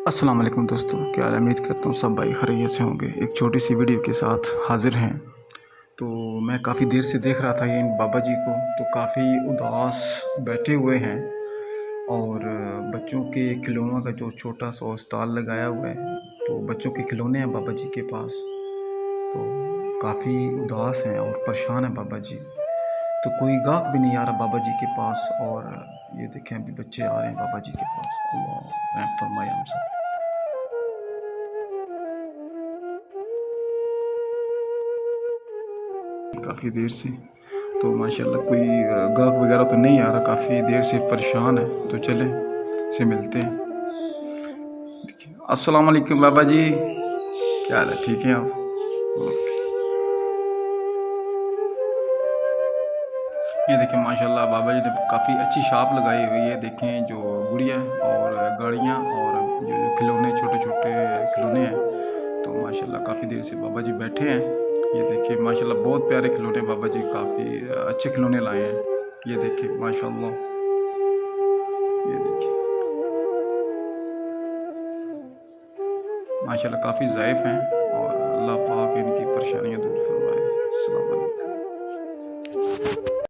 अस्सलाम वालेकुम दोस्तों, क्या हाल है? उम्मीद करता हूँ सब भाई खैरियत से होंगे। एक छोटी सी वीडियो के साथ हाज़िर हैं। तो मैं काफ़ी देर से देख रहा था ये इन बाबा जी को, तो काफ़ी उदास बैठे हुए हैं और बच्चों के खिलौनों का जो छोटा सा स्टॉल लगाया हुआ है, तो बच्चों के खिलौने हैं बाबा जी के पास। तो काफ़ी उदास हैं और परेशान हैं बाबा जी। तो कोई गाहक भी नहीं आ रहा बाबा जी के पास और ये देखें अभी बच्चे आ रहे हैं बाबा जी के पास। अल्लाह रहम फरमाए हम सब। काफ़ी देर से तो माशाल्लाह कोई गाहक वगैरह तो नहीं आ रहा, काफ़ी देर से परेशान है। तो चलें से मिलते हैं। देखिए, अस्सलाम वालेकुम बाबा जी, क्या हाल है? ठीक हैं आप? ओके। ये देखें माशाल्लाह बाबा जी ने काफ़ी अच्छी शॉप लगाई हुई है। देखें जो गुड़िया और गाड़ियाँ और जो खिलौने छोटे-छोटे खिलौने हैं, तो माशाल्लाह काफ़ी देर से बाबा जी बैठे हैं। ये देखिए माशाल्लाह बहुत प्यारे खिलौने बाबा जी काफ़ी अच्छे खिलौने लाए हैं। ये देखिए माशाल्लाह, ये देखिए माशाल्लाह काफ़ी ज़ाइफ़ हैं और अल्लाह पाक इनकी परेशानियाँ दूर फरमाए। अस्सलाम वालेकुम।